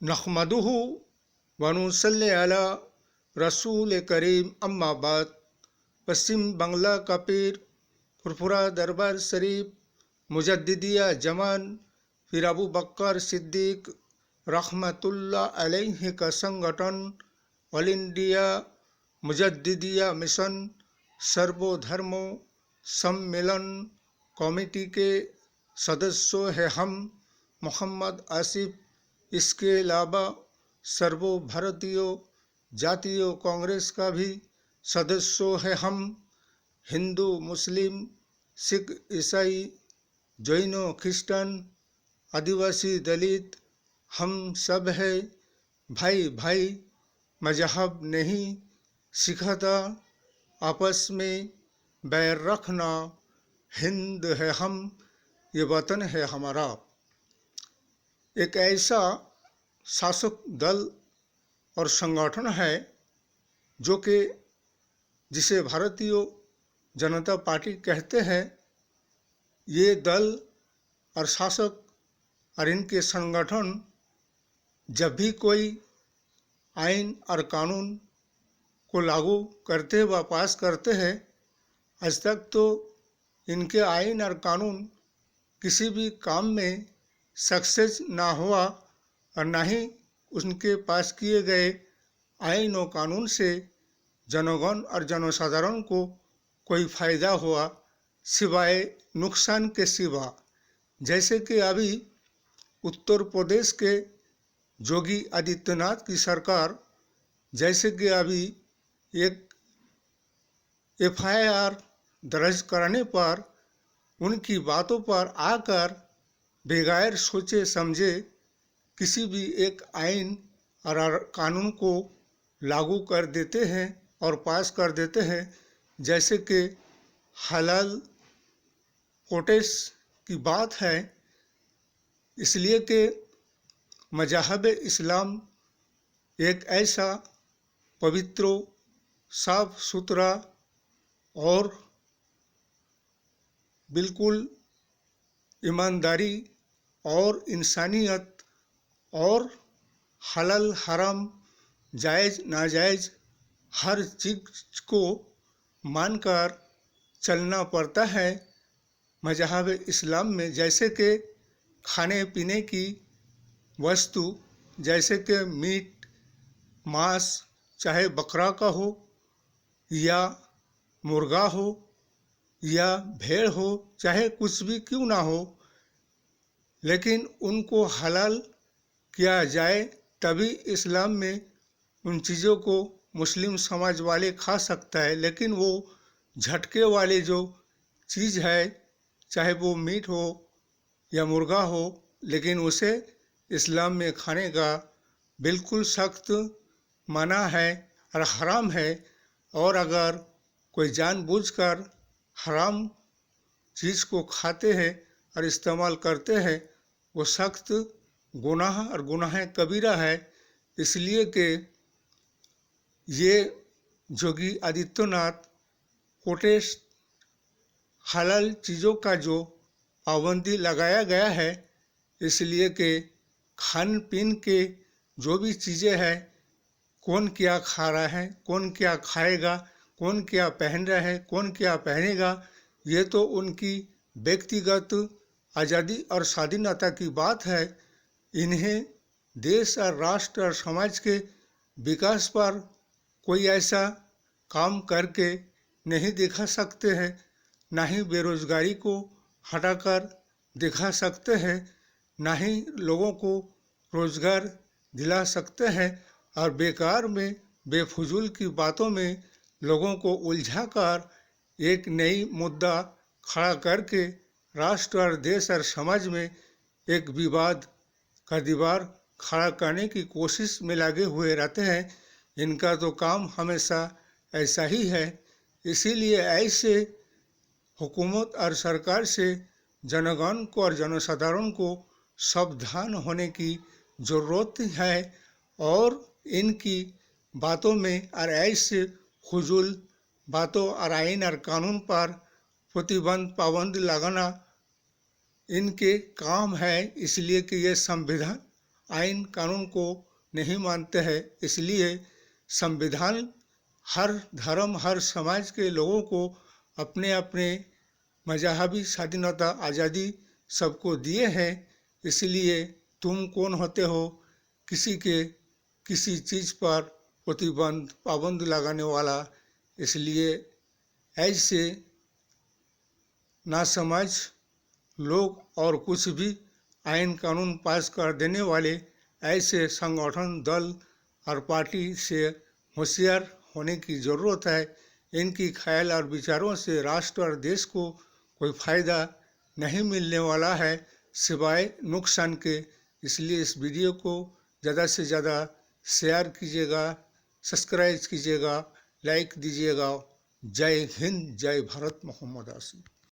नहमदुहु व नुसल्ली अला रसूल करीम अम्मा बाद। पश्चिम बंगला का पीर फुरफुरा दरबार शरीफ मुजद्दिदिया जमान फिर अबू बकर सिद्दीक रहमतुल्लाह अलैहि का संगठन ऑल इंडिया मुजद्दिदिया मिशन सर्वधर्मों सम्मेलन कमेटी के सदस्यों हैं हम मोहम्मद आसिफ। इसके अलावा सर्व भारतीय जातीय कांग्रेस का भी सदस्यों हैं हम। हिंदू मुस्लिम सिख ईसाई जैन ख्रिस्टन आदिवासी दलित हम सब है भाई भाई। मजहब नहीं सिखाता आपस में बैर रखना। हिंद है हम, ये वतन है हमारा। एक ऐसा शासक दल और संगठन है जो कि जिसे भारतीय जनता पार्टी कहते हैं। ये दल और शासक और इनके संगठन जब भी कोई आइन और कानून को लागू करते व पास करते हैं, आज तक तो इनके आइन और कानून किसी भी काम में सक्सेस ना हुआ और ना ही उनके पास किए गए आइन और कानून से जनगण और जनसाधारण को कोई फ़ायदा हुआ सिवाय नुकसान के सिवा। जैसे कि अभी उत्तर प्रदेश के योगी आदित्यनाथ की सरकार जैसे कि अभी एक एफआईआर दर्ज करने पर उनकी बातों पर आकर बगैर सोचे समझे किसी भी एक आइन और कानून को लागू कर देते हैं और पास कर देते हैं। जैसे कि हलाल कोटेस की बात है, इसलिए कि मजहब इस्लाम एक ऐसा पवित्र साफ सुथरा और बिल्कुल ईमानदारी और इंसानियत और हलाल हराम जायज़ नाजायज़ हर चीज़ को मानकर चलना पड़ता है मजहब इस्लाम में। जैसे कि खाने पीने की वस्तु जैसे कि मीट मांस चाहे बकरा का हो या मुर्गा हो या भेड़ हो चाहे कुछ भी क्यों ना हो, लेकिन उनको हलाल किया जाए तभी इस्लाम में उन चीज़ों को मुस्लिम समाज वाले खा सकता है। लेकिन वो झटके वाले जो चीज़ है चाहे वो मीट हो या मुर्गा हो, लेकिन उसे इस्लाम में खाने का बिल्कुल सख्त मना है और हराम है। और अगर कोई जानबूझकर हराम चीज़ को खाते हैं और इस्तेमाल करते हैं, वो सख्त गुनाह और गुनाह कबीरा है। इसलिए कि ये योगी आदित्यनाथ कोटेश हलाल चीज़ों का जो पाबंदी लगाया गया है, इसलिए कि खान पीन के जो भी चीज़ें हैं, कौन क्या खा रहा है, कौन क्या खाएगा, कौन क्या पहन रहा है, कौन क्या पहनेगा, ये तो उनकी व्यक्तिगत आज़ादी और स्वाधीनता की बात है। इन्हें देश और राष्ट्र और समाज के विकास पर कोई ऐसा काम करके नहीं दिखा सकते हैं, ना ही बेरोजगारी को हटाकर दिखा सकते हैं, ना ही लोगों को रोजगार दिला सकते हैं। और बेकार में बेफजूल की बातों में लोगों को उलझाकर एक नई मुद्दा खड़ा करके राष्ट्र और देश और समाज में एक विवाद का दीवार खड़ा करने की कोशिश में लगे हुए रहते हैं। इनका तो काम हमेशा ऐसा ही है। इसीलिए ऐसे हुकूमत और सरकार से जनगण को और जनसाधारण को सावधान होने की ज़रूरत है और इनकी बातों में और ऐसे फजूल बातों और आइन और कानून पर प्रतिबंध पाबंदी लगाना इनके काम है। इसलिए कि ये संविधान आइन कानून को नहीं मानते हैं। इसलिए संविधान हर धर्म हर समाज के लोगों को अपने अपने मजहबी स्वाधीनता आज़ादी सबको दिए हैं। इसलिए तुम कौन होते हो किसी के किसी चीज़ पर प्रतिबंध पाबंद लगाने वाला। इसलिए ऐसे नासमझ लोग और कुछ भी आइन कानून पास कर देने वाले ऐसे संगठन दल और पार्टी से होशियार होने की ज़रूरत है। इनकी ख्याल और विचारों से राष्ट्र और देश को कोई फ़ायदा नहीं मिलने वाला है सिवाय नुकसान के। इसलिए इस वीडियो को ज़्यादा से ज़्यादा शेयर कीजिएगा, सब्सक्राइब कीजिएगा, लाइक दीजिएगा। जय हिंद, जय भारत, मोहम्मद आसिफ।